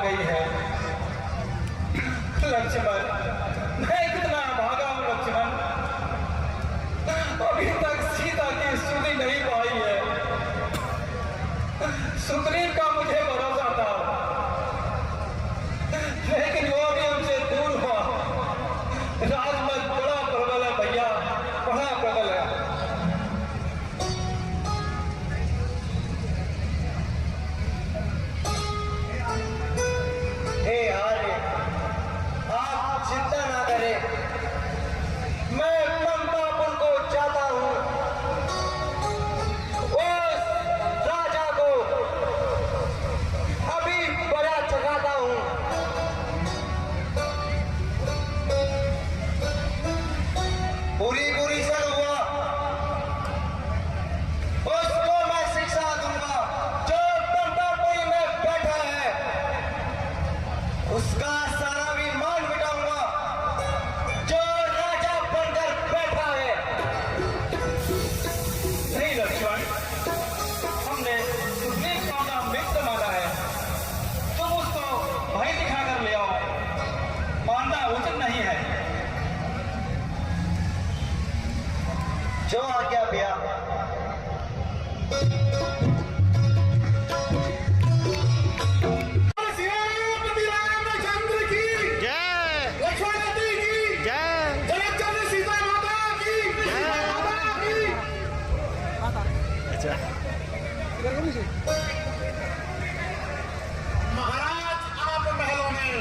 गई है। लक्ष्मण, मैं कितना भागा हूं लक्ष्मण, अभी तक सीता की सुधि नहीं पाई है। सुग्रीव का मुझे भरोसा था, लेकिन वो भी हमसे दूर हुआ। राजमल बड़ा प्रबल है भैया, बड़ा प्रबल है। हे आर्य, आप चिंता ना करें, मैं पंपापुर को चाहता हूं। उस राजा को अभी बड़ा चखाता हूं। पूरी पूरी सन हुआ, उसको मैं शिक्षा दूंगा। जो पंपापुरी में बैठा है उसका सारा विमान मिटाऊंगा, जो राजा बनकर बैठा है। नहीं लक्ष्मण, हमने सुग्रीव को अपना मित्र माना है, तुम उसको भय दिखाकर ले आओ, मानना उचित नहीं है। जो आज्ञा भैया। महाराज, आप महलों में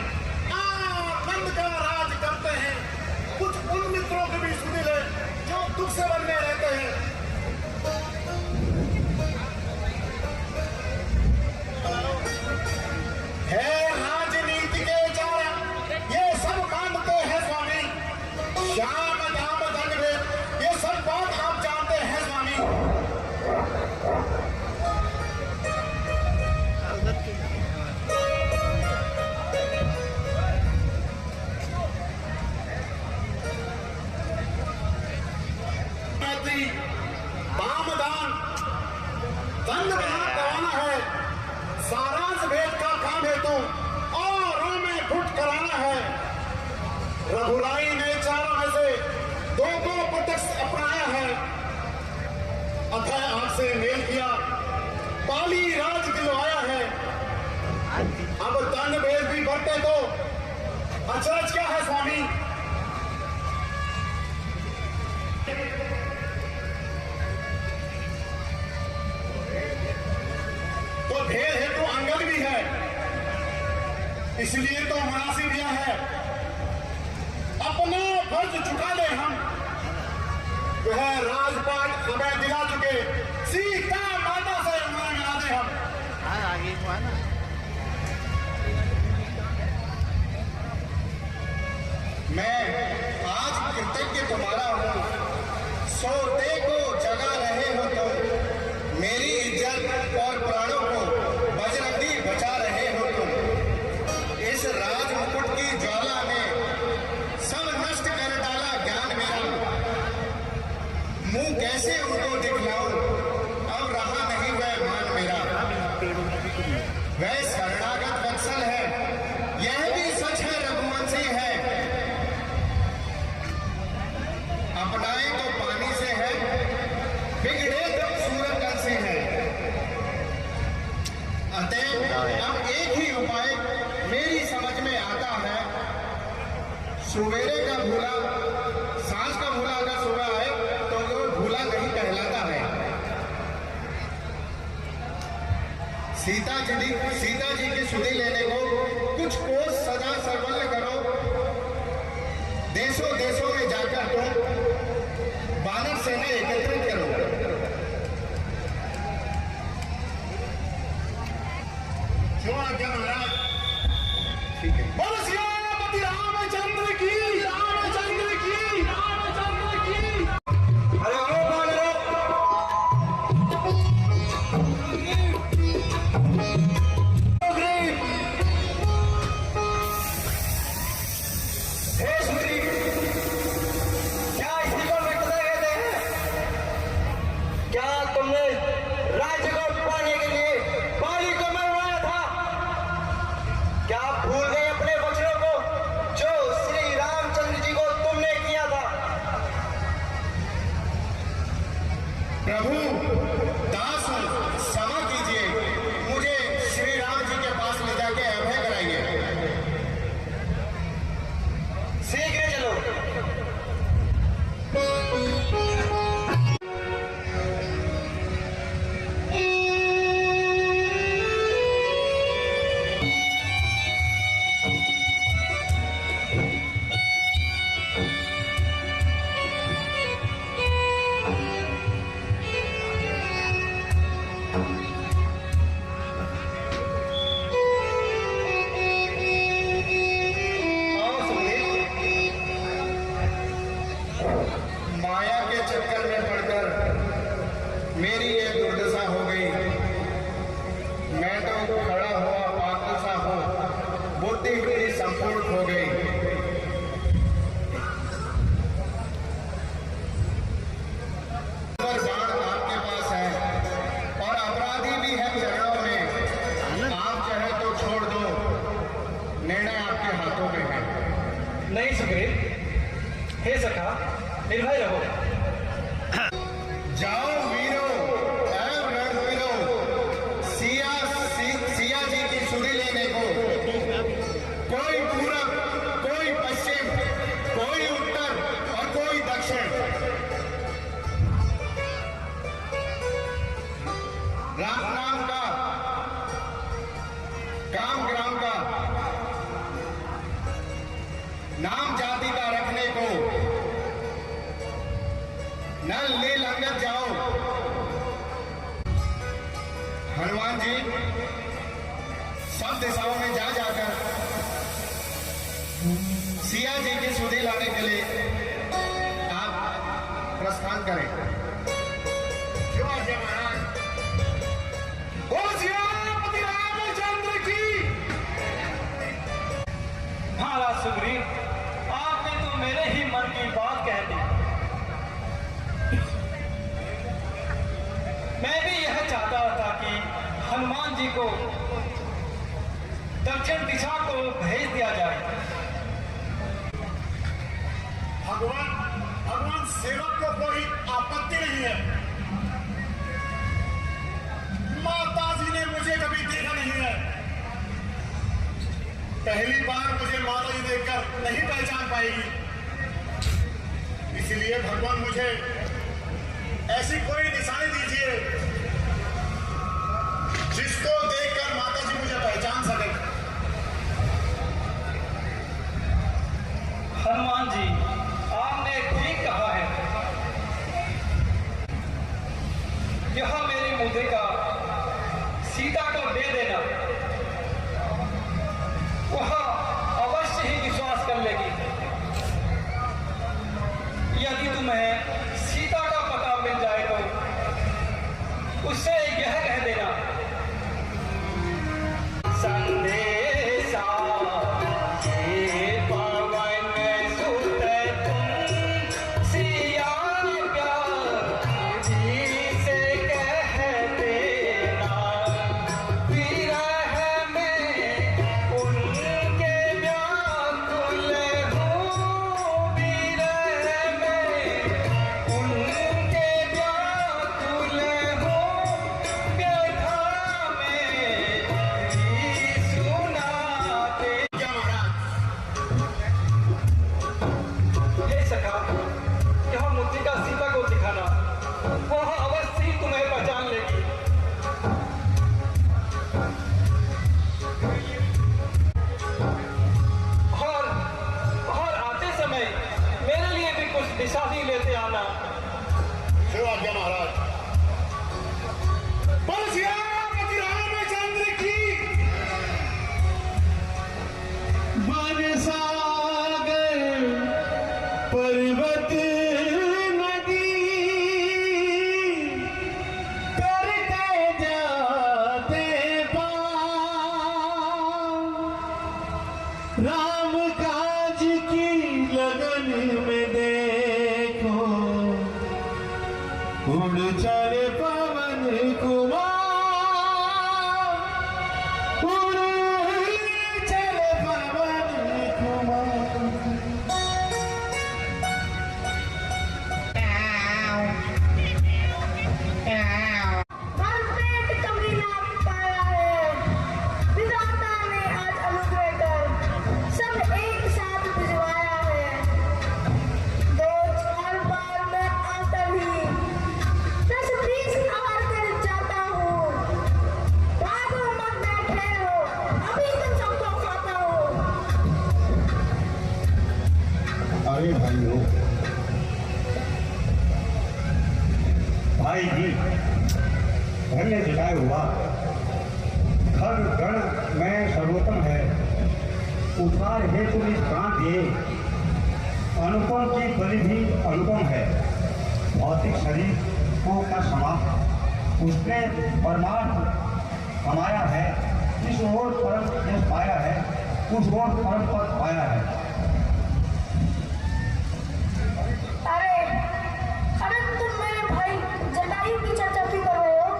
आनंद का राज करते हैं। कुछ उन मित्रों के भी सुनिल है जो दुख से वन में रहते हैं। है राजनीति के चारा, ये सब मानते हैं स्वामी। श्याम दाम दंड भेद, ये सब बात आप जानते हैं स्वामी। बामदान दंड करवाना है, सारांश भेद का काम है तो औरों में फुट कराना है। रघुराई ने चारों में से दो को प्रत्यक्ष अपनाया है, अथय आंख से मेल किया, पाली राज दिलवाया है। अब दंड भेद भी बढ़ते तो अचरज क्या है स्वामी। तो भेद है तो अंगद भी है, इसलिए तो मुनासिब यह है अपना फर्ज चुका दे हम। वह राजपाट हमें दिला चुके, सीता माता से उम्र मिला दे हम। आगे हुआ ना। मैं आज कृतज्ञ तुम्हारा हूं, सोते को जगा रहे हो तुम, मेरी इज्जत और प्राणों को बजरंगी बचा रहे हो तुम। इस राज मुकुट की ज्वाला ने सब नष्ट कर डाला ज्ञान मेरा, मुंह कैसे उनको दिखलाऊं, अब रहा नहीं वह मान मेरा। वह शरणागत वत्सल है, यह भी सच है, रघुवंशी है। अपनाए तो पानी से है, बिगड़े तो सूरज से है। अतएव अब एक ही उपाय मेरी समझ में आता है, सुवेरे का भूला, सांझ का भूला अगर सुबह आए तो वो भूला नहीं कहलाता है। सीता जी की सुधि लेने को कुछ कोस सदा सर्वल्य करो, देशों देशों में जाकर तुम वानर सेना एकत्रित करो। क्यों आज्ञा महाराज। ठीक है। बोलो सियापति रामचंद्र की, रामचंद्र की, रामचंद्र की। अरे ओ वानरों, हे सुग्रीव, क्या इसी को मिटता कहते हैं? क्या तुमने राज्य को पाने के लिए पाली को मरवाया था? क्या जी सब दिशाओं में जा जाकर सिया जी की सुधि लाने के लिए आप प्रस्थान करें। क्यों आज्ञा महाराज। बोल सियापति रामचंद्र की। महाराज सुग्रीव, आपने तो मेरे ही मन की बात कह दी। मैं भी यह चाहता था कि हनुमान जी को दक्षिण दिशा को भेज दिया जाए। भगवान सेवक को कोई आपत्ति नहीं है। माता जी ने मुझे कभी देखा नहीं है। पहली बार मुझे माता जी देखकर नहीं पहचान पाएगी। इसलिए भगवान मुझे ऐसी कोई निशानी दीजिए जिसको देखकर माता जी मुझे पहचान सके। हनुमान जी, आपने ठीक कहा है। यह मेरी मुद्रिका सीता को दे देना, वह अवश्य ही विश्वास कर लेगी। यदि तुम्हें सीता का पता मिल जाए तो उससे यह कह देना, संदेशा ये पवन सुत तुम सिया जी से कह देना, विरह में उनके व्याकुल हूँ, विरह में उनके व्याकुल हूँ, व्यथा में सुनाते। क्या महाराज। हे सखा, यह मुद्रिका सीता को दिखाना, वह अवश्य ही तुम्हें पहचान लेगी। और आते समय मेरे लिए भी कुछ निशानी लेते आना। क्यों आज्ञा महाराज। बोल सियापति रामचंद्र की। सागर पर्वत नदी करते जाते पार, राम काज की लगन में देखो उड़ चले पवन कुमार, उड़ चले पवन कुमार। भरपेट कमीना पाया है, विधाता ने आज अनुग्रह कर सब एक साथ भिजवाया है। दो चार बार मैं आकर ही 10-20 आहार कर जाता हूँ। भागो मत बैठे हो, अभी तो सबको खाता हूँ। अरे भाइयों, भाई जी, धन्य जलाए हुआ खग गण में सर्वोत्तम है। उपकार हेतु इस प्राण दिए, अनुपम की बलि भी अनुपम है। भौतिक शरीर को का समाप्त उसने परमार्थ कमाया है। इस ओर परम यश पाया है, उस ओर परम पद पाया है। अरे तुम मेरे भाई जटायु की चर्चा क्यों कर रहे हो?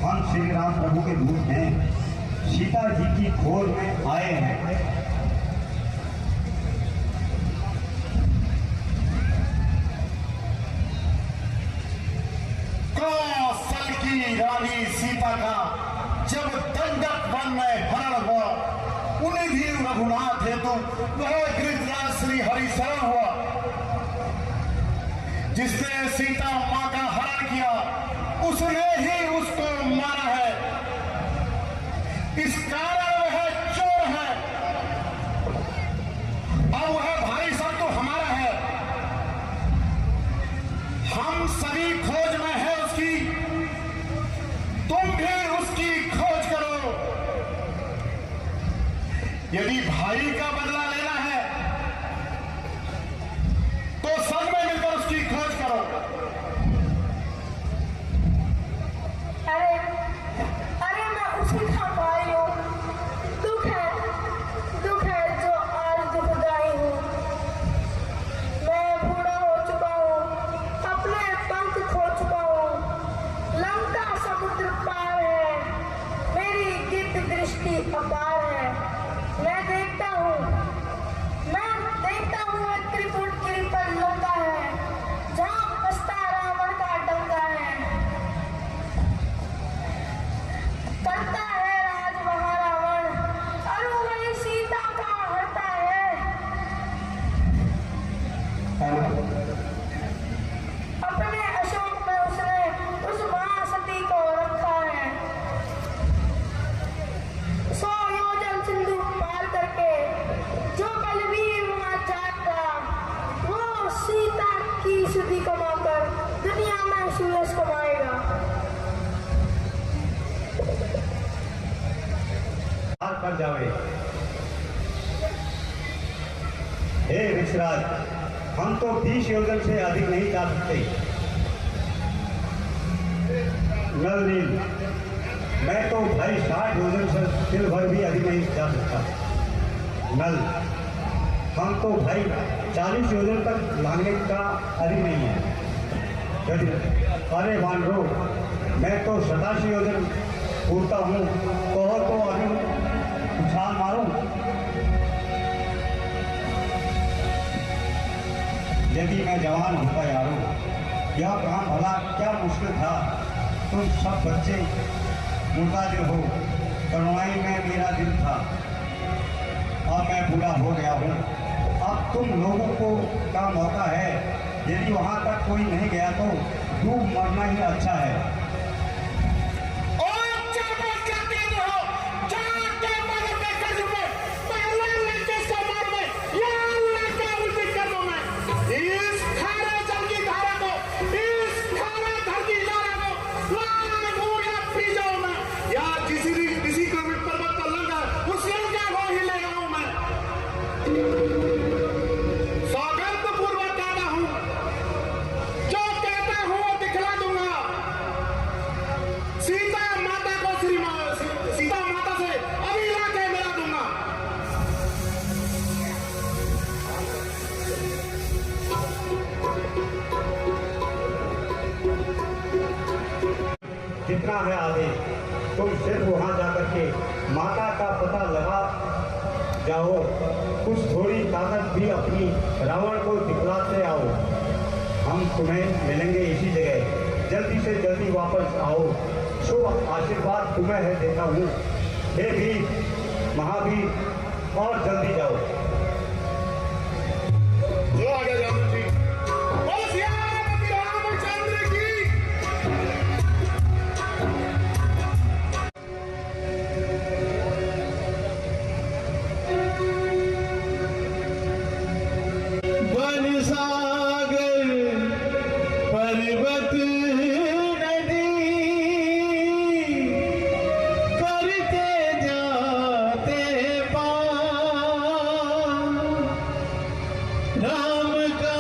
हम श्री राम प्रभु के दूत हैं, सीता जी की खोज में आए हैं। कौशल की रानी सीता का जब दंडक वन में हरण हुआ, उन्हीं भी रघुनाथ हेतु वह गिरिराज श्री हरिशरण हुआ, जिसने सीता मां का हरण किया उसने ही उसको मारा है। इस कारण वह चोर है। अब वह भाई सब तो हमारा है। हम सभी खोज में है उसकी। यदि भाई का बदला लेना है तो सब में मिलकर उसकी खोज करो। अरे अरे मैं उसी का भाई हूँ। दुख है जो आज दुखदाई हूँ। मैं बूढ़ा हो चुका हूँ, अपने पंख खो चुका हूँ। लंका समुद्र पार है, मेरी गिद्ध दृष्टि अपार है। मैं देखता हूँ एक त्रिपुट गिरी पर लंका है, जहाँ बसता रावण का डंका है। करता है राज वहाँ रावण, और वही सीता का हरता है। अपने अशोक में उसने उस महासती को रखा है। 100 योजन सिंधु पार करके जो बलवीर वहाँ जाता, वो सीता की सुधि कमाकर दुनिया में सुयश कमाएगा। पार कर जावे। हे विक्षराज, हम तो 20 योजन से अधिक नहीं जा सकते। नल नील, मैं तो भाई 60 योजन से तिल भर भी अधिक नहीं जा सकता। नल, हम तो भाई 40 योजन तक लांघने का अधिक नहीं है। यदि अरे वानरो, मैं तो 87 योजन पूरता हूँ, तो अभी उछाल मारूं। यदि मैं जवान होता यारों, यह काम भला क्या मुश्किल था। तुम सब बच्चे मुर्दादिल हो, करुणाई में मेरा दिल था। अब मैं बूढ़ा हो गया हूँ, अब तुम लोगों को का मौका है। यदि वहाँ तक कोई नहीं गया तो डूब मरना ही अच्छा है। जितना है आगे, तुम सिर्फ वहाँ जाकर के माता का पता लगा जाओ। कुछ थोड़ी ताकत भी अपनी रावण को दिखलाते आओ। हम तुम्हें मिलेंगे इसी जगह। जल्दी से जल्दी वापस आओ। शुभ आशीर्वाद तुम्हें है देता हूँ। हे वीर महावीर, और जल्दी जाओ। जो आगे जाओ जी। रामचंद्र की राम का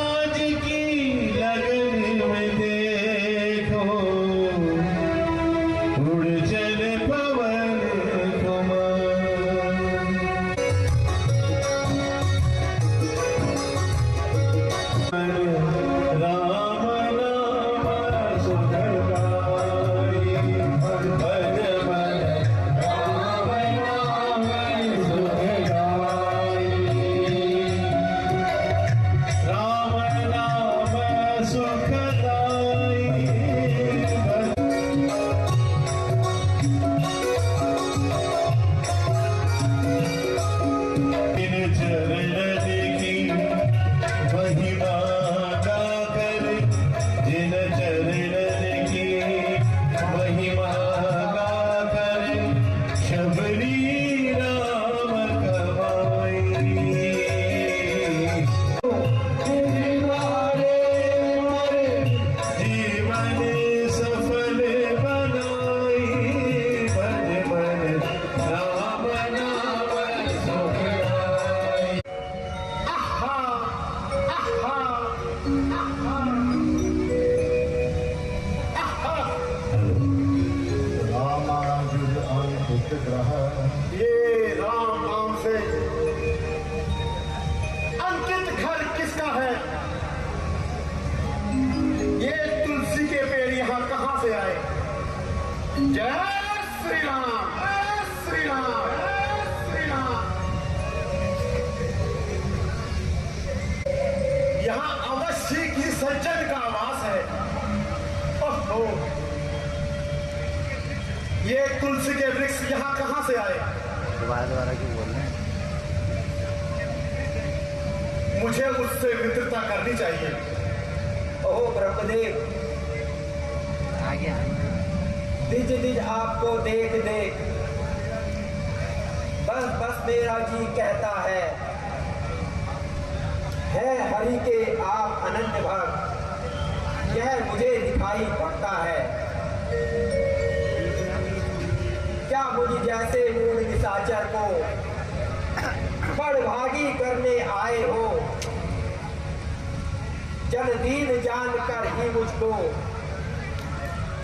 श्री राम, श्री राम, श्री राम। यहाँ अवश्य की सज्जन का आवास है। ओहो, ये तुलसी के वृक्ष यहाँ कहाँ से आए? दोबारा क्यों बोल रहे हैं? मुझे उससे मित्रता करनी चाहिए। ओहो ब्रह्मदेव, आगे दिज दिज आपको देख देख बस बस मेरा जी कहता है हरि के आप अनंत भक्त, यह मुझे दिखाई पड़ता है। क्या मुझे जैसे मूल निशाचर को बड़भागी करने आए हो? जन दीन जानकर ही मुझको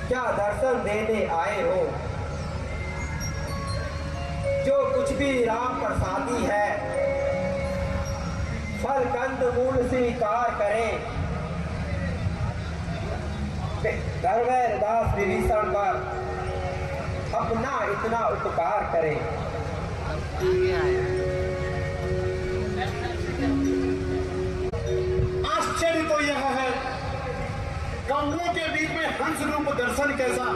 क्या दर्शन देने आए हो? जो कुछ भी राम प्रसादी है फल कंद मूल स्वीकार करें। धर्मेर दास विभीषण पर अपना इतना उपकार करें। आगे आया। आश्चर्य तो यह है, कौओं के बीच में हंस रूप दर्शन कैसा?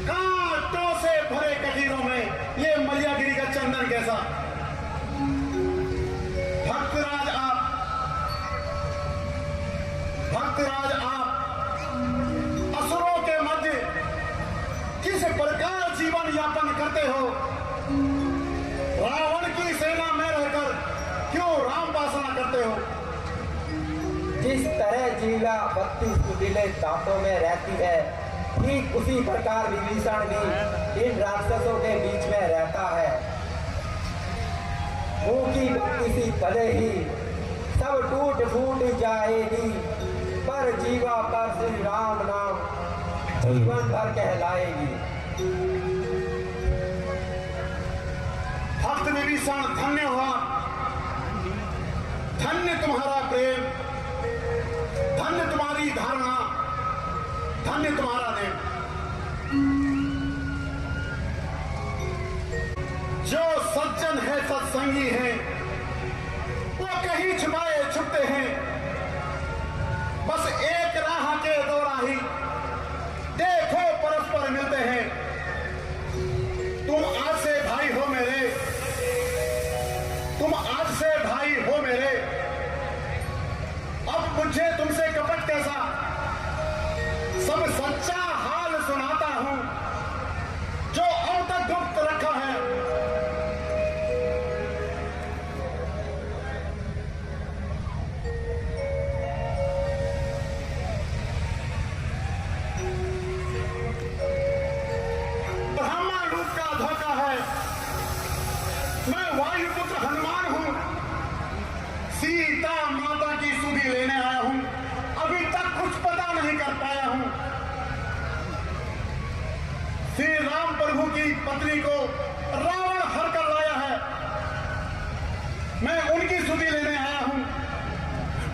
कांटों से भरे कटीरों में ये मलियागिरी का चंदन कैसा? भक्तराज आप असुरों के मध्य किस प्रकार जीवन यापन करते हो? रावण की सेना में रहकर क्यों राम वासना करते हो? जिस तरह जीला 32 कुटिले दांतों में रहती है, ठीक उसी प्रकार विभीषण भी इन राक्षसों के बीच में रहता है। मुंह की बत्ती सी भले ही सब टूट फूट जाएगी, पर जीवा पर श्री राम नाम जीवन भर कहलाएगी। भक्त विभीषण धन्य हुआ, धन्य तुम्हारा प्रेम, धन्य तुम्हारी धारणा, धन्य तुम्हारा नेम। जो सज्जन है सत्संगी है, वो कहीं छुपाए छुपते हैं। बस एक राह के दो राही देखो परस्पर मिलते हैं। तुम आज से भाई हो मेरे, तुम आज से भाई हो मेरे। अब मुझे तुमसे कपट कैसा? सब सच्चा हाल सुनाता हूं जो अब तक गुप्त रखा है। ब्राह्मण रूप का धोखा है। मैं वायुपुत्र हनुमान हूं, सीता माता की सुधि लेने आया हूं। अभी तक कुछ पता नहीं कर पाया हूं। श्री राम प्रभु की पत्नी को रावण हर कर लाया है। मैं उनकी सुधि लेने आया हूं,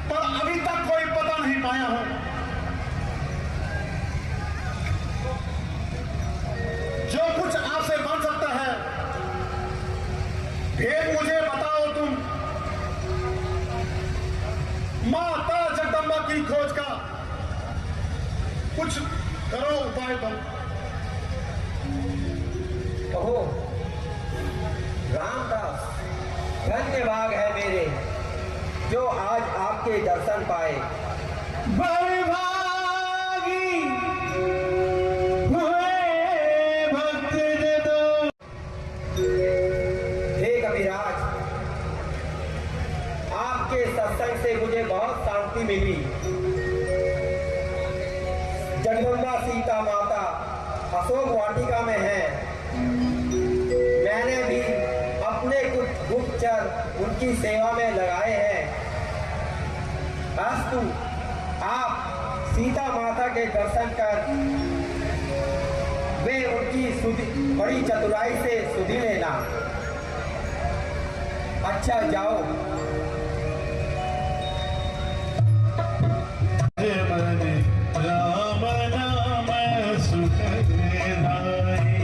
पर अभी तक कोई पता नहीं पाया हूं। जो कुछ आपसे बन सकता है, भेद मुझे बताओ तुम। माता जगदम्बा की खोज का कुछ करो उपाय तुम। कहो रामदास, धन्यवाद है मेरे जो आज आपके दर्शन पाए। हे कविराज, आपके सत्संग से मुझे बहुत शांति मिली। जगदम्बा सीता माता अशोक वाटिका में है। मैंने भी अपने कुछ गुप्तचर उनकी सेवा में लगाए हैं। अस्तु, आप सीता माता के दर्शन कर वे उनकी बड़ी चतुराई से सुधि लेना। अच्छा, जाओ। राम नाम सुख धाई।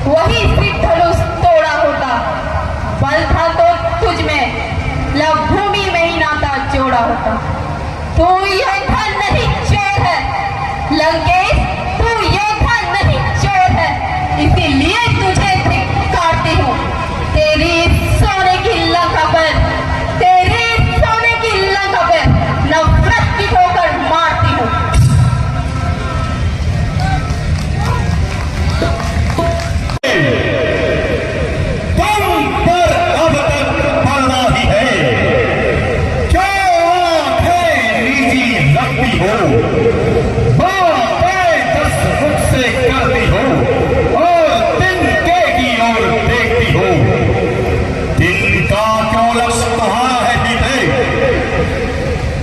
वही सिर्फ धनुष तोड़ा होता। बल था तो तुझ में, लव भूमि में ही नाता जोड़ा होता। तू योद्धा नहीं चोर है लंकेश, तू योद्धा नहीं चोर है, इसीलिए तुझे धिक्कारती हूँ। तेरी सोने की लंका पर, तेरी सोने की लंका पर नफरत की ठोकर मारती हूँ। तुम पर अब तक पर्दा ही है, क्या आंखें नीची लगती हो, बातें 10 फुट से करती हो और तिनके की ओर देखती हो। तिनका क्यों लक्ष्य तुम्हारा है बीते,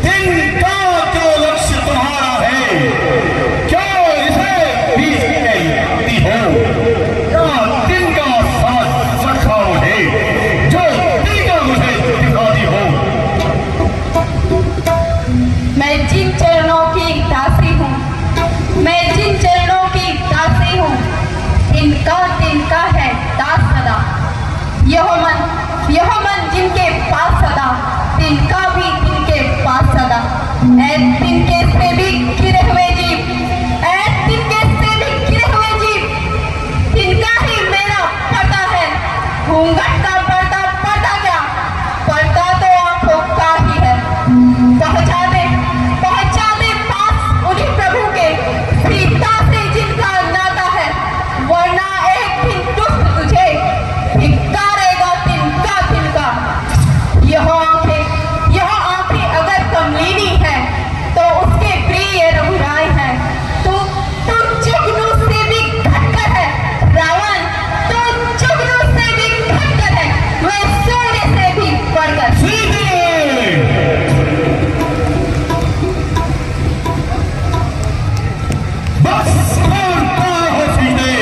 तिनका क्यों लक्ष्य तुम्हारा है, क्यों इसे बीच में लगती हो, क्या तिनका साथ रखा मुझे जो तिनका मुझे दिखाती हो। मैं जिन चरणों की दासी हूँ, मैं जिन चरणों की दासी हूँ, तिनका है दास सदा। यह मन जिनके पास सदा, तिनका भी तिनके पास सदा। ऐ तिनके से भी घिरे हुए जीव, ऐ तिनके से भी घिरे हुए जीव, तिनका ही मेरा पता है। घूंघट का पर्दा क्या, पर्दा तो आंखों का ही है। पहुंचा दे पास उन्हीं प्रभु के, सीता से जिनका नाता है, वरना एक दिन दुष्ट तुझे धिक्कारेगा तिनका। यह आंखें अगर कमलीनी है तो उसके प्रिय रघुराय है। तू जुगनू से भी घटकर है रावण, तू जुगनू से भी घटकर है, वह सूर्य से भी बढ़कर। बस खबरदार हो सीते,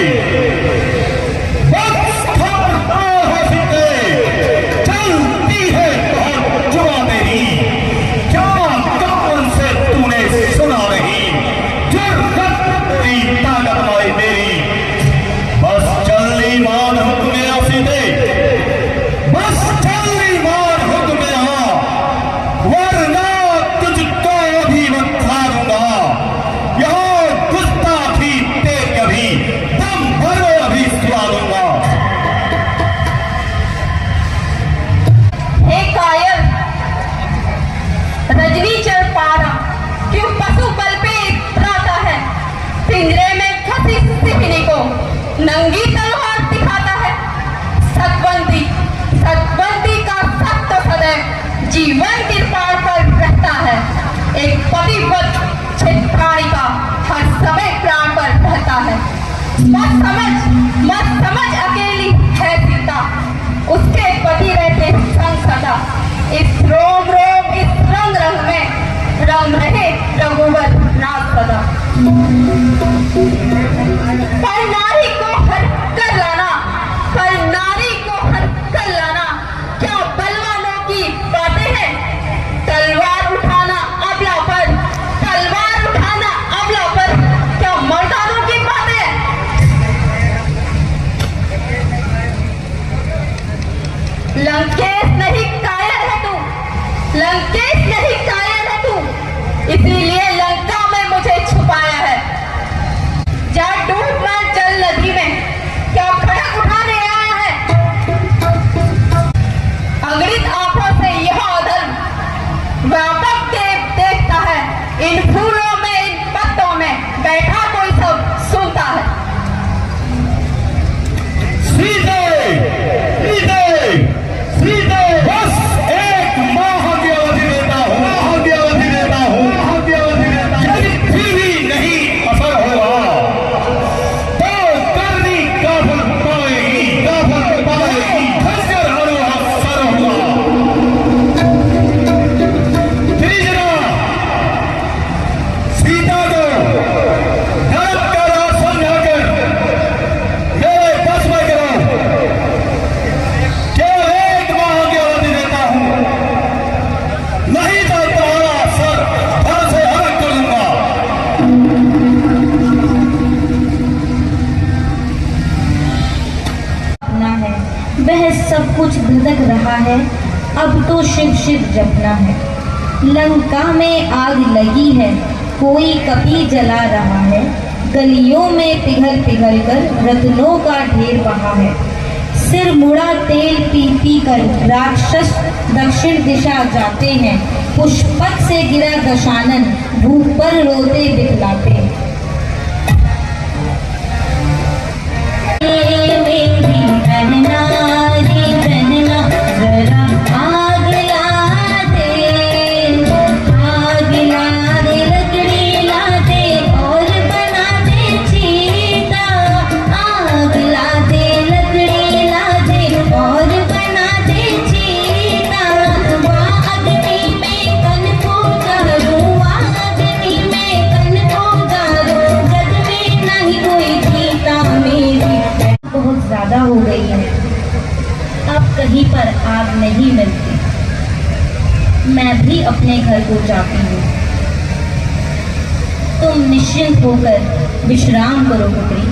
बस खबरदार हो सीते, चलती है बहुत जुआ तेरी, क्या कौन से तूने सुना नहीं, जुर्रत तेरी ताकत माई मेरी। बस जल्दी मान हुक्म मेरा सीते, बस जल्दी मान हुक्म मेरा, वरना तुझको अभी बता दूंगा। यहाँ गुस्ताखी तेरी अभी दम भर अभी सुना दूंगा। हे कायर रजनी चढ़ पारा, क्यों पशु बल पे इतराता है। पिंजरे में फंसी सिकनी को नंगी तलवार दिखाता है। सतबंदी का सत तो सदैव जीवन कृपाण पर रहता है। एक पतिव्रत प्राणी का हर समय प्राण पर रहता है। मत समझ अकेली है सीता, उसके पति रहते संग सदा। इस रोम इस रंग में रंग रहे रघुवर नाथ सदा। पर नारी को हर कर लाना, पर नारी को हर कर लाना, क्या बलवानों की बातें हैं। तलवार उठाना अबला पर, तलवार उठाना अबला पर, क्या मर्दानों की बातें हैं। लंकेश नहीं कायर है तू, लंकेश नहीं कायर है तू, इसीलिए लंका में मुझे छुपाया है। जा डूब मर जल नदी में, क्या खड़क उठाने आया है। अगणित आंखों से यह अधर्म व्यापक देखता है। इन फूलों में, इन पत्तों में बैठा कोई सब सुनता है। सीते, सीते, सीते, बस एक माह की अवधि देता हूँ, माह की अवधि देता हूँ, माह की अवधि देता हूँ। यदि फिर भी नहीं असर होगा तो करनी काफल पाएगी, खंजर हरोहा सर होगा। त्रिजना है, अब तो शिव शिव जपना है। लंका में आग लगी है, कोई कपी जला रहा है। गलियों में पिघल पिघल कर रत्नों का ढेर बहा है। सिर मुड़ा तेल पी पी कर राक्षस दक्षिण दिशा जाते हैं। पुष्पक से गिरा दशानन भूख पर रोते दिखलाते। हो गई है, अब कहीं पर आग नहीं मिलती। मैं भी अपने घर को जाती हूँ। तुम निश्चिंत होकर विश्राम करो पुत्री।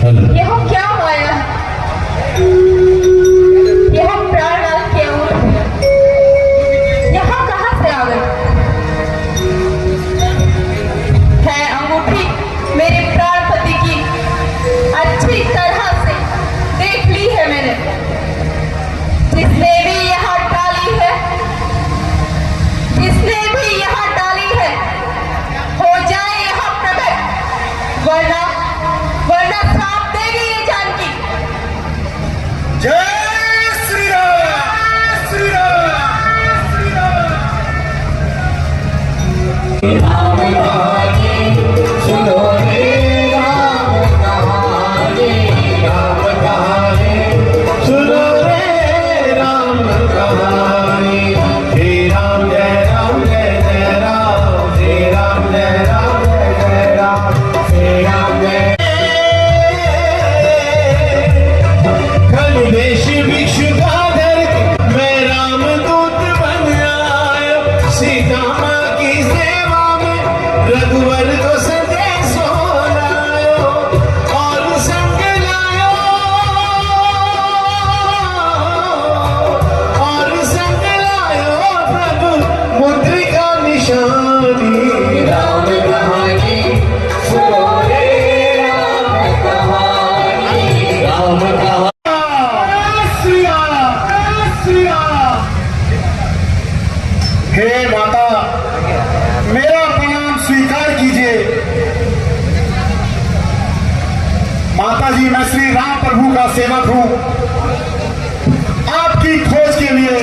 यह क्या माया, यह प्राणनाथ के अंग यहाँ कहाँ से आ गए? है अंगूठी मेरे प्राणपति की अच्छी तरह से देख ली है मैंने। जिसने भी यहाँ डाली है, जिसने भी यहाँ डाली है, हो जाए यहाँ प्रकट, वरना श्राप देगी ये जानकी। जय श्री राम, श्री राम, श्री राम। सुनो रे राम कहानी, राम कहानी, सुनो रे राम कहानी। श्री राम जय राम जय जय राम, श्री राम जय राम जय जय राम, श्री राम जय। देश विश्वगाधर मैं राम दूत बन आया, सीता माँ की सेवा में रघुवर को संदेश लायो, और संग लायो, और संग लायो प्रभु मुद्रिका निशानी। राम कहानी सुनो रे राम कहानी, राम कहानी। हे माता, मेरा प्रणाम स्वीकार कीजिए। माता जी, मैं श्री राम प्रभु का सेवक हूं। आपकी खोज के लिए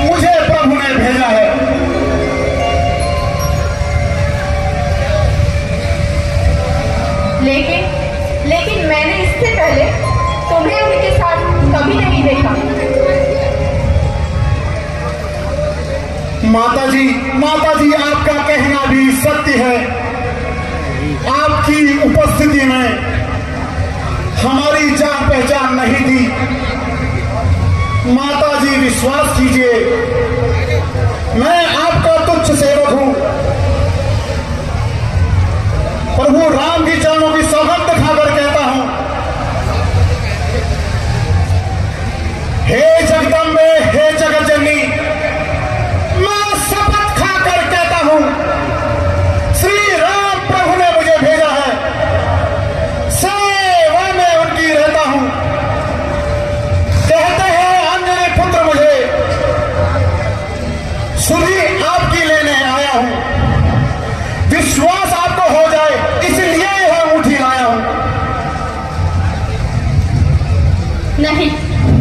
मुझे प्रभु ने भेजा है। लेकिन मैंने इससे पहले तुम्हें उनके साथ कभी नहीं देखा। माता जी आपका कहना भी सत्य है। आपकी उपस्थिति में हमारी जान पहचान नहीं थी। माता जी विश्वास कीजिए, मैं आपका तुच्छ सेवक हूं। प्रभु राम की चरणों की सौगंध खाकर कहता हूं, हे जगदम्बे, हे जगत जननी, मैं शपथ खाकर कहता हूं, श्री राम प्रभु ने मुझे भेजा है। नहीं,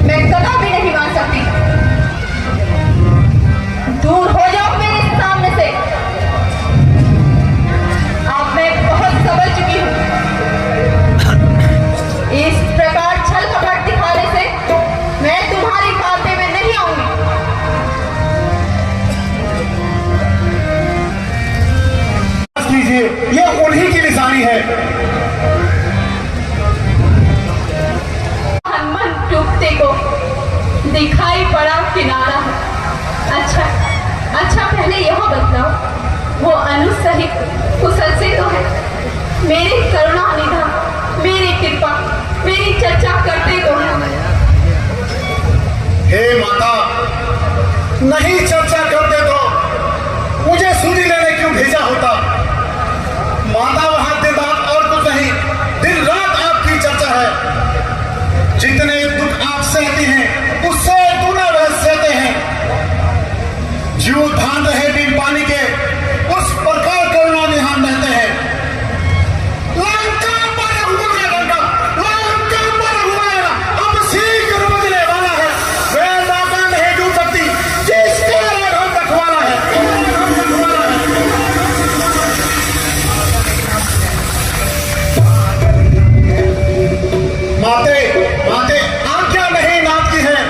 मैं कदापि नहीं मान सकती। दूर हो जाओ मेरे सामने से। अब मैं बहुत समझ चुकी हूँ। इस प्रकार छल कपट दिखाने से मैं तुम्हारी बातें में नहीं आऊंगी। कीजिए, ये उन्हीं की निशानी है। हनुमान डूबते को दिखाई पड़ा किनारा। अच्छा पहले यह बतलाओ, वो अनुसहित कुशल से तो है? मेरी करुणा निधान, मेरी कृपा, मेरी चर्चा करते तो है? हे माता, नहीं चर्चा करते तो मुझे सूदी लेने क्यों भेजा होता? माता वहां दिन रात और कुछ नहीं, दिन रात आपकी चर्चा है। जितने दुख आप सहती हैं उससे दूना वह सहते हैं। जीव धान रहे बिन पानी के, उस प्रकार करुणा निधान रहते हैं। लंका पर हुआ, लंका पर हुआ, अब शीघ्र बदले वाला है। वह नौका नहीं डूब सकती जिसका राघव रखवाला है। माते आज्ञा नहीं नाथ की है,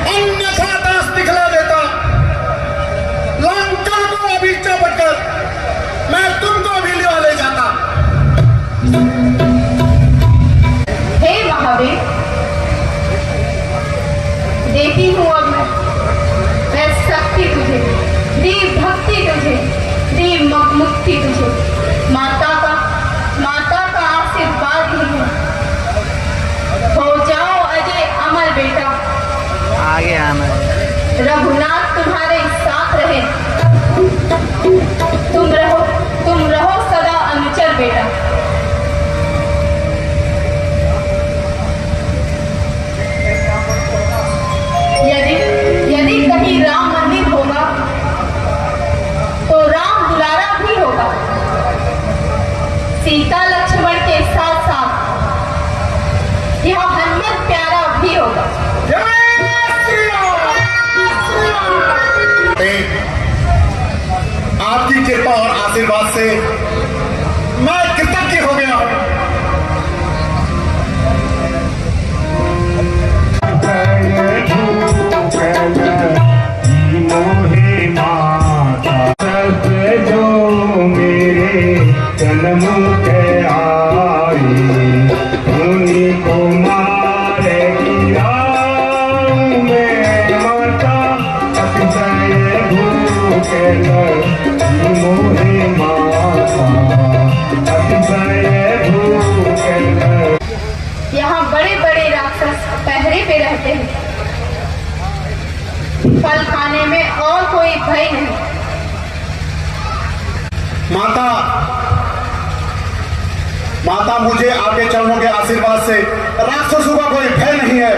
अन्यथा दास दिखला देता। लंका को अभी चौपट कर मैं तुमको भी लिवा ले जाता। हे महादेव, देती हूँ अब मैं शक्ति तुझे, दी भक्ति तुझे, दी मुक्ति तुझे। माता का आशीर्वाद ही है। हो जाओ अजय अमर बेटा। आगे आना है। रघुनाथ तुम्हारे साथ रहे। तुम रहो सदा अनुचर बेटा। यदि कहीं राम मंदिर होगा तो राम दुलारा भी होगा। सीता लक्ष्मण के साथ साथ यह हनुमत प्यारा भी होगा। आपकी कृपा और आशीर्वाद से मैं कृतज्ञ हो गया हूं। मोहे माता सब जो मेरे जन्म के आई, उन्हीं को मारे गिरा मैं माता। अतिशय भूखे मोहे माता, अतिशय भूखे। यहाँ बड़े बड़े राक्षस पहरे पे रहते हैं। फल खाने में और कोई भय नहीं। माता मुझे आपके चरणों के आशीर्वाद से राक्षसों का कोई भय नहीं है।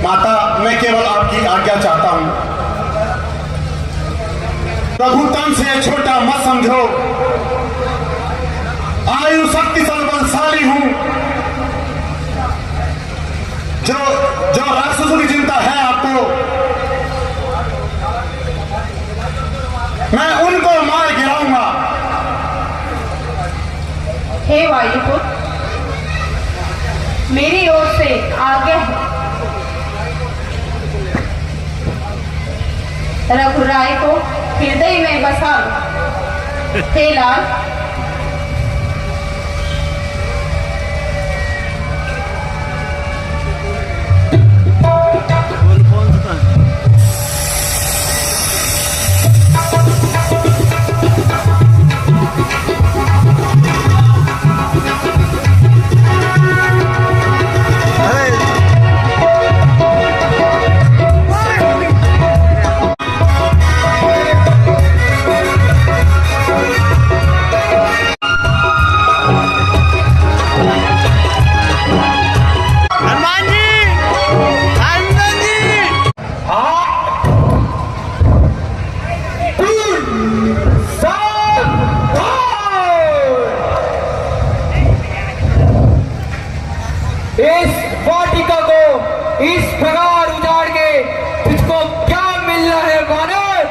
माता, मैं केवल आपकी आज्ञा चाहता हूं। प्रभुतम से छोटा मत समझो। आयु शक्तिशाली बलशाली हूं। जो राक्षसों की चिंता है आपको, मैं उनको मार गिराऊंगा। हे वायुपुत्र, मेरी ओर से आज्ञा है। रघुराय को हृदय में बसा लो। हे लाल, इस वाटिका को इस प्रकार उजाड़ के तुझको क्या मिलना है वानर?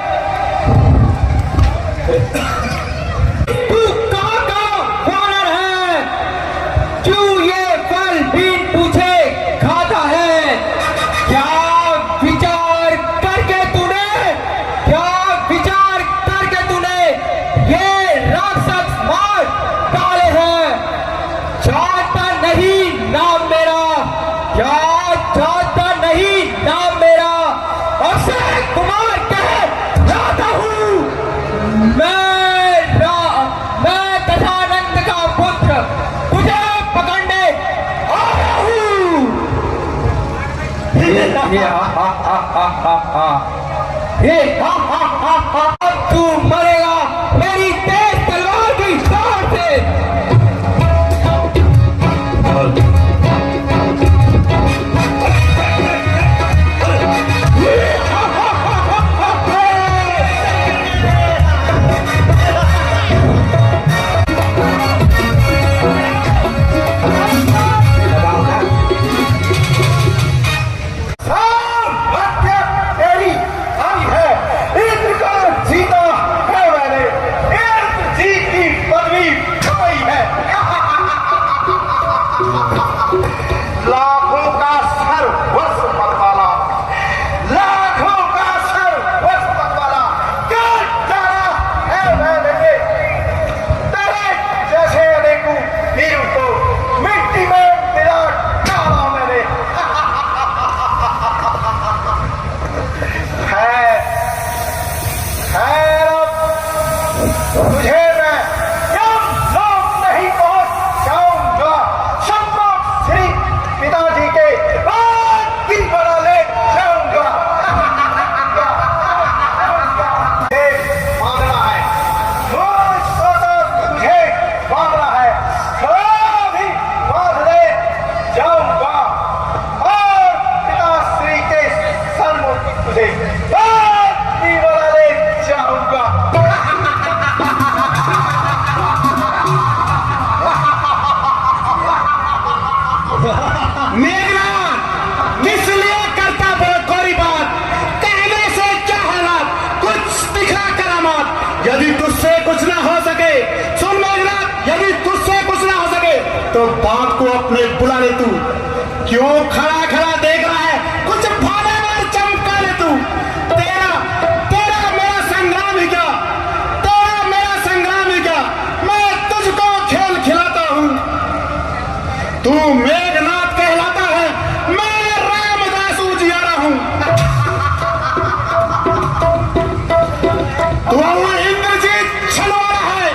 तू कहाँ का वानर है? क्यों ये फल बिन पूछे खाता है? क्या विचार करके तूने ये राक्षस मार डाले हैं? जानता नहीं नाम मेरा, क्या जानता नहीं नाम मेरा? अक्षय कुमार कह रहा हूँ मैं दशानंद का पुत्र, तुझे पकड़ने आ रहा हूँ। तू मरेगा मेरी तेज तलवार की धार से। लाखों का सर्वस्व मतवाला, लाखों का सर्वस्व मतवाला क्या जाना है मैंने? तेरे जैसे अनेकों वीरों को मिट्टी में मिला डाला मैंने। है तुझे मैं यमलोक नहीं पहुंच जाऊंगा। सम्राट श्री पिताजी के बाद की बना ले जाऊंगा। मांगना है मुझको, तो तुझे मांगना है, सभी मांग ले जाऊंगा और पिताश्री के सन्मुख तुझे बाद की बना ले जाऊंगा। मेघनाथ, किस लिए करता कोरी बात? कहने से क्या हालात, कुछ दिखा करामात। यदि तुझसे कुछ ना हो सके, सुन मेघनाथ, यदि तुझसे कुछ ना हो सके तो बात को अपने बुला ले। तू क्यों खड़ा खड़ा देख रहा है? कुछ भाला मार चमका ले तू। तेरा मेरा संग्राम ही क्या, तेरा मेरा संग्राम ही क्या, मैं तुझको खेल खिलाता हूं। तू मेघनाथ कहलाता है, मैं रामदास उजियारा हूं। तू इंद्रजीत छलवाड़ा है,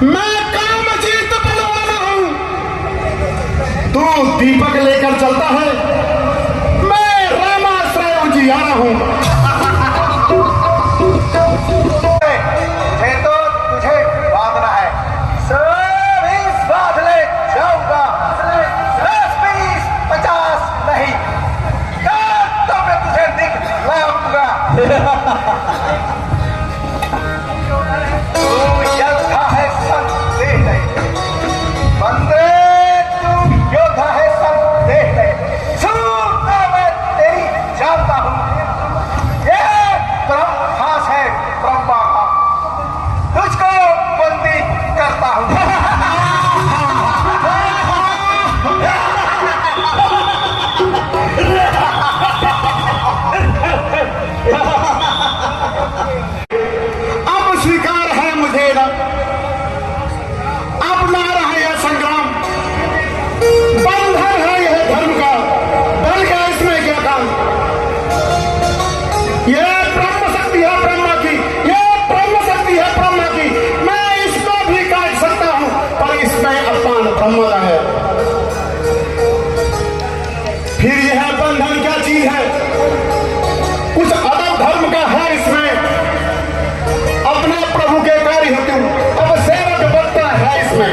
मैं कामजीत बलवाना हूं। तू दीपक लेकर चलता है, मैं रामाश्रय उजियारा हूं। तो तुझे बांधना है, सभी बांध ले जाऊंगा। 10, 20, 50 नहीं, तो मैं तुझे दिखलाऊंगा। तू योद्धा है संदेह नहीं, बंदे तू योद्धा है संदेह नहीं। सुनता मैं तेरी जानता हूं, ये ब्रह्मास है ब्रह्मा का, तुझको बंदी करता हूं। अब स्वीकार है मुझे ना, अब ना रहा यह संग्राम, बंधन है यह धर्म का, बल का इसमें क्या काम? यह ब्रह्म शक्ति है ब्रह्मा की, यह ब्रह्म शक्ति है ब्रह्मा की। मैं इसको भी काट सकता हूं, पर इसमें अपान ब्रह्म है। फिर यह बंधन क्या चीज है? कुछ अदब धर्म का है इसमें। अपने प्रभु के कार्य हेतु अब सेवक बनता है इसमें।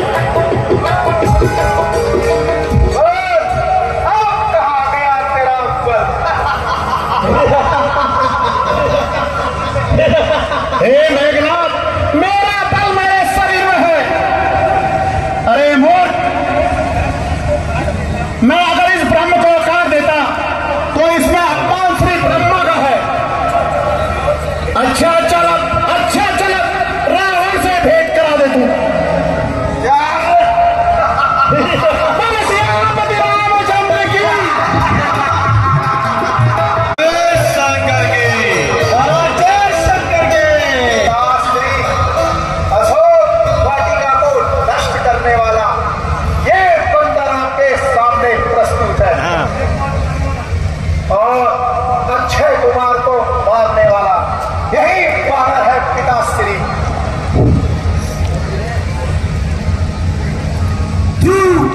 अब कहाँ गया तेरा बल? हे मेघनाथ, मेरा बल मेरे शरीर में है। अरे मूर्ख,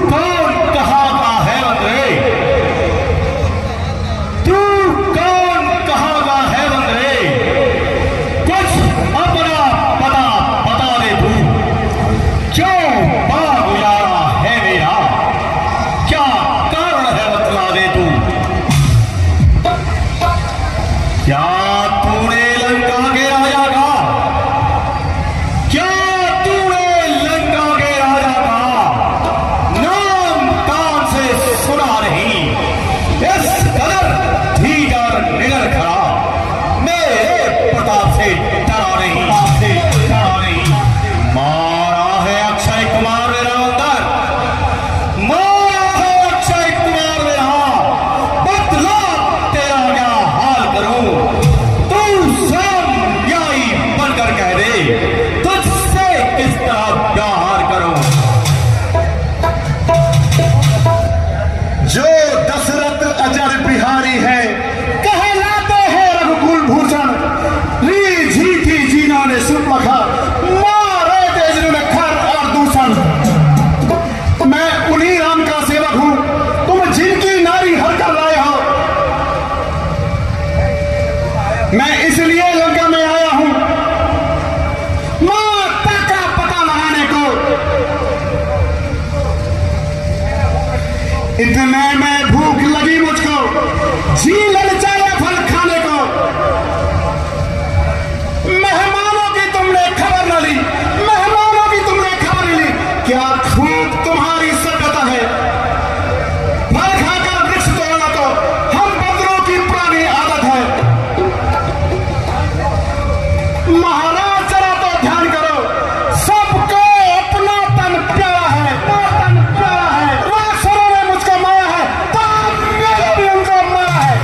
कौन कहाँ का है बंदरे? तू कौन कहाँ का है बंदरे? कुछ अपना पता बता दे तू। क्यों बाग उजाड़ा है मेरा? क्या कारण है बतला दे तू। क्या तूने लंका के राजा का, क्या तूने लंका के राजा का नाम कान से सुना नहीं? इस कदर धीगर निगर खड़ा मेरे प्रताप से डरा नहीं, मारा है अक्षय कुमार मेरा अंदर, मारा है अक्षय कुमार मेरा। बतला तेरा क्या हाल करूं? तू स्वयं न्यायी बनकर कह दे, तुझसे किस तरह व्यवहार करूं? जो दशरथ अजर बिहारी है, कहलाते हैं रघुकुल भूषण। रीझी थी जीना ने सुपखा, मारे थे जिन्होंने खर और दूषण। मैं उन्हीं राम का सेवक हूं, तुम जिनकी नारी हर कर लाए हो। मैं इसलिए लंका में आया हूं माता का पता लगाने को। इतने में भूख लगी मुझको, जी ललचाया फल खाने को। मेहमानों की तुमने खबर न ली, मेहमानों की तुमने खबर ली। क्या खूब तुम्हारी सभ्यता है, फल खाकर वृक्ष तोड़ना तो हम बंदरों की पुरानी आदत है। महाराज जरा तो ध्यान करो, सबको अपना तन प्यारा है, राक्षसों ने मुझको मारा है तो मेरे भी उनको मारा है।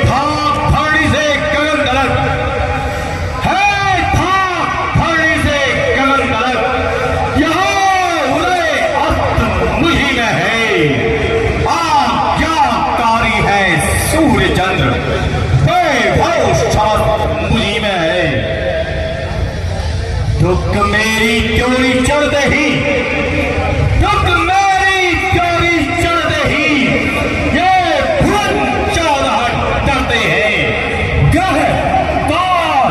भाग फाड़ी से गगन गलत है, भाग फाड़ी से गगन गलत। यहाँ उदय अस्त मुझी में है, आज्ञाकारी है सूर्य चंद्र, वैभव शास्त्र मुझी में है। दुख मेरी त्योरी चढ़ते ही, दुख मेरी त्योरी चढ़ते ही ये भुवन 14 डरते हैं। ग्रह काल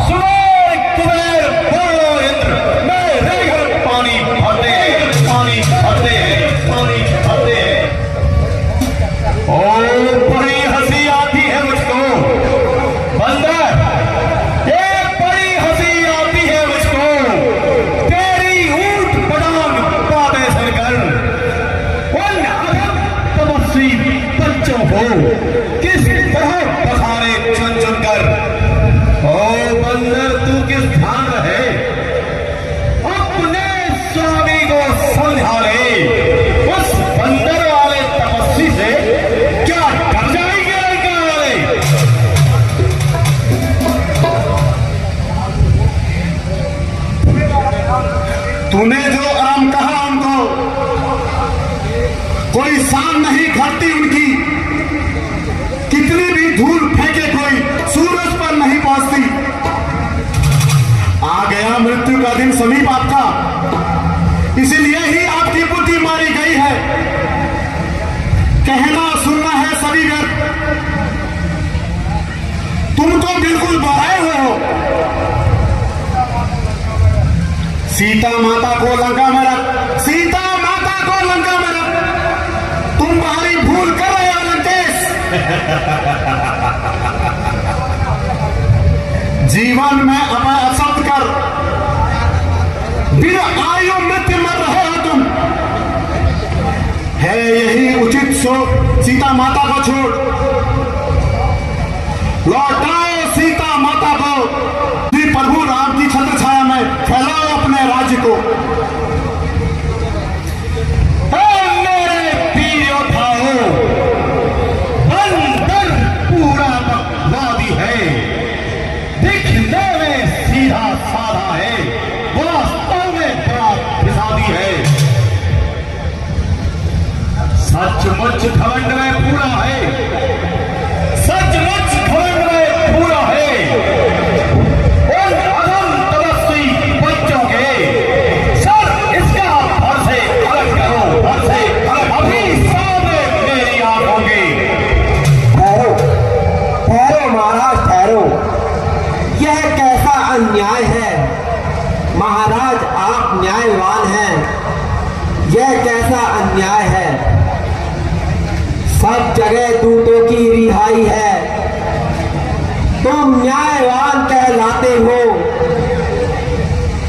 सूर्य कुबेर बड़ो इंद्र मेरे घर पानी भरते हैं, पानी भरते हैं, पानी भरते हैं। और बड़ी हंसी आती है मुझको बंदर, ये बड़ी हंसी आती है मुझको। तेरी ऊंट पटांग बातें सुनकर उन अधम तपस्वी बच्चों को किस तरह बखारे चुन चुन कर। ओ बंदर तू किस ध्यान रहे, अपने स्वामी को समझा ले। उस बंदर वाले तपस्वी से क्या डर जाएंगे लंका वाले? तूने जो आराम कहा उनको, कोई शान नहीं घटती उनकी। कितनी भी धूल फेंके कोई सूरज पर नहीं पहुंचती। आ गया मृत्यु का दिन समीप आपका, इसीलिए ही आपकी बुद्धि मारी गई है। कहना सुनना है सभी व्यर्थ, तुम तो बिल्कुल बहाए हुए हो। सीता माता को लंका में रख, सीता माता को लंका में रख। तुम बाहरी भूल कर रहे हो लंकेश। जीवन में अपना असत कर बिना आयु मृत्यु मर रहे हो तुम। है यही उचित सोच, सीता माता को छोड़ लौटाओ सीता माता को। प्रभु राम की छत्र छाया में फैलाओ अपने राज्य को। मेरे वीर योद्धाओं, बंदर पूरा बकवादी है, दिखने में सीधा साधा है, वास्तव में बड़ा फिसादी है। सचमुच घमंड में पूरा है, सचमुच घमंड में पूरा है। उन अधम तपस्वी बच्चों के न्याय है। महाराज आप न्यायवान हैं, यह कैसा अन्याय है। सब जगह दूतों की रिहाई है, तुम न्यायवान कहलाते हो।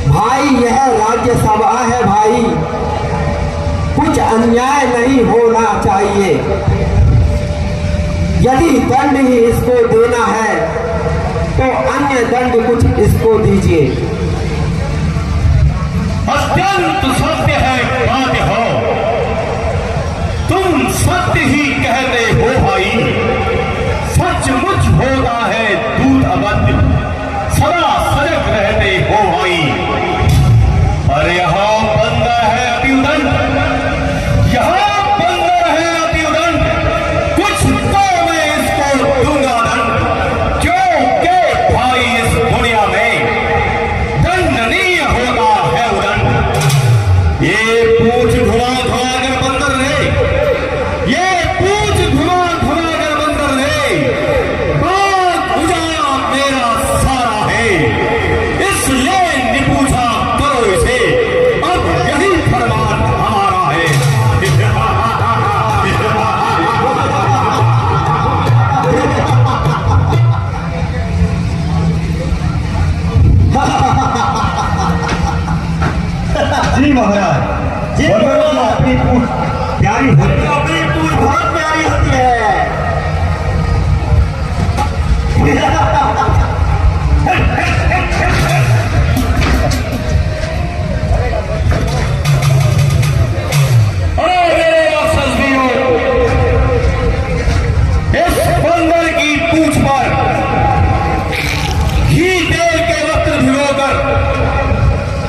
भाई यह राज्यसभा है भाई, कुछ अन्याय नहीं होना चाहिए। यदि दंड ही इसको देना है तो अन्य दंड कुछ इसको दीजिए। अत्यंत सत्य है बात हो, तुम सत्य ही कहते हो भाई। सचमुच होता है दूत अबद्ध, सदा सजग रहते हो भाई। अरे यहाँ बंदर है अतिउदंड, यहाँ बंदर है अतिउदंड, कुछ तो मैं इसको दूंगा दंड। क्योंकि भाई इस दुनिया में दंडनीय होता है उदंड। ये पूछ धुआं धुआं कर बंदर रे, ये पूछ धुआं धुआं कर बंदर रे, बात उजाला मेरा सारा है, इसलिए निपूछा करो इसे, अब यही फरमान हमारा है। जी महाराज, जी बंदरों की अपनी पूछ प्यारी होती है। अपनी पूछ बहुत प्यारी होती है। अरे मेरे राक्षसों, इस बंदर की पूछ पर घी तेल के वस्त्र भिगोकर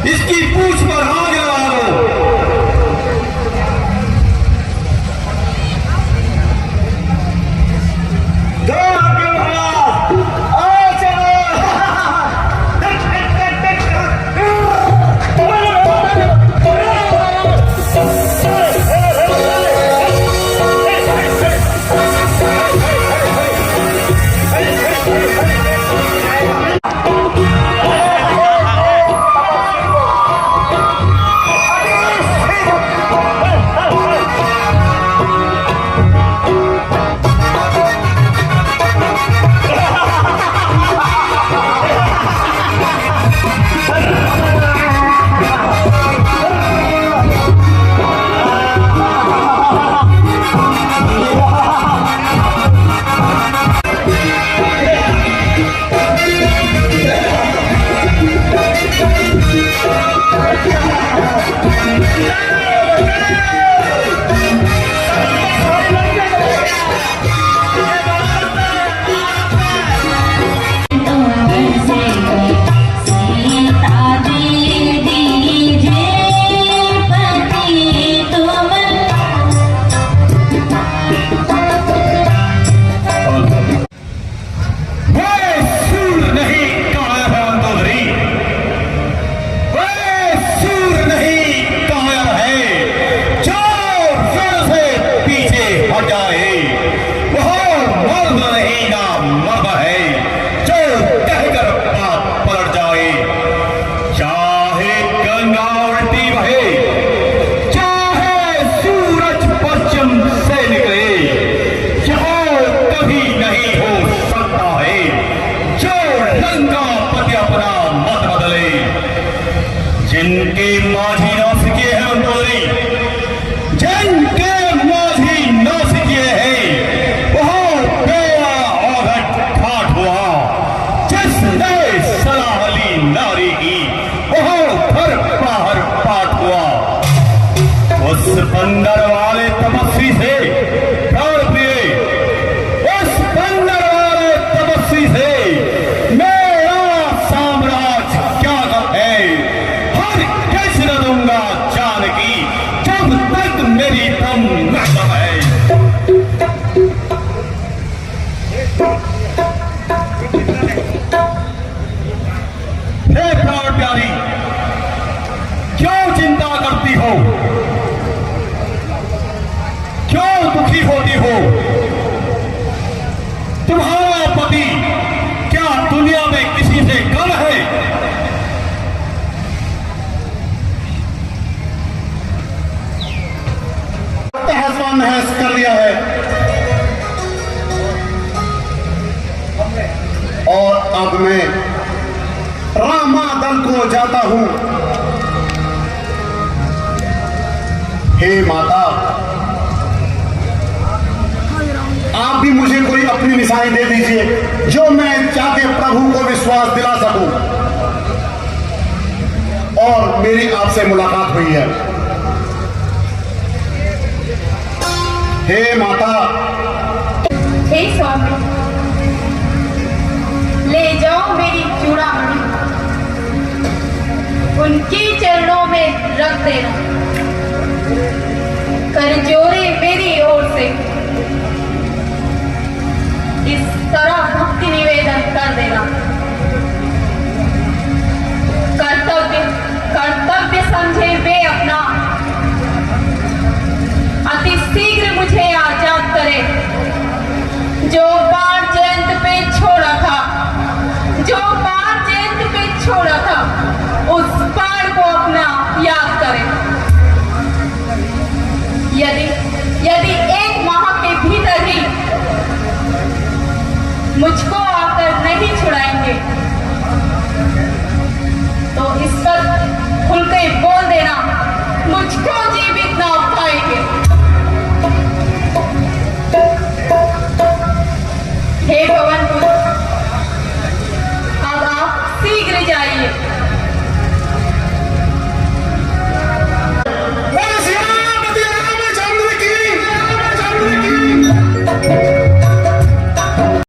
इसकी पूछ पर आग लगा दो। दो आगे महाराज, आओ चलो। जिनके माझी नाश किए हैं मंदोदरी, जिनके माझी नाश किए हैं, वह बेड़ा औघट ठाठ हुआ। जिसने सलाह ली नारी की, वह घर बाहर पाठ हुआ। उस बंदर वाले तपस्वी से प्राण प्रिय, उस बंदर वाले तपस्वी से मेरा साम्राज्य क्या है, हर किस न दूंगा जान की, जब तक मेरी दम न है। हे प्राण प्यारी, क्यों चिंता करती हो? चाहता हूं। हे माता, आप भी मुझे कोई अपनी निशानी दे दीजिए जो मैं जाके प्रभु को विश्वास दिला सकूं। और मेरी आपसे मुलाकात हुई है। हे माता, हे स्वामी, ले जाओ मेरी चूड़ामणि, उनके चरणों में रख देना। कर जोरे मेरी ओर से इस तरह भक्ति निवेदन कर देना।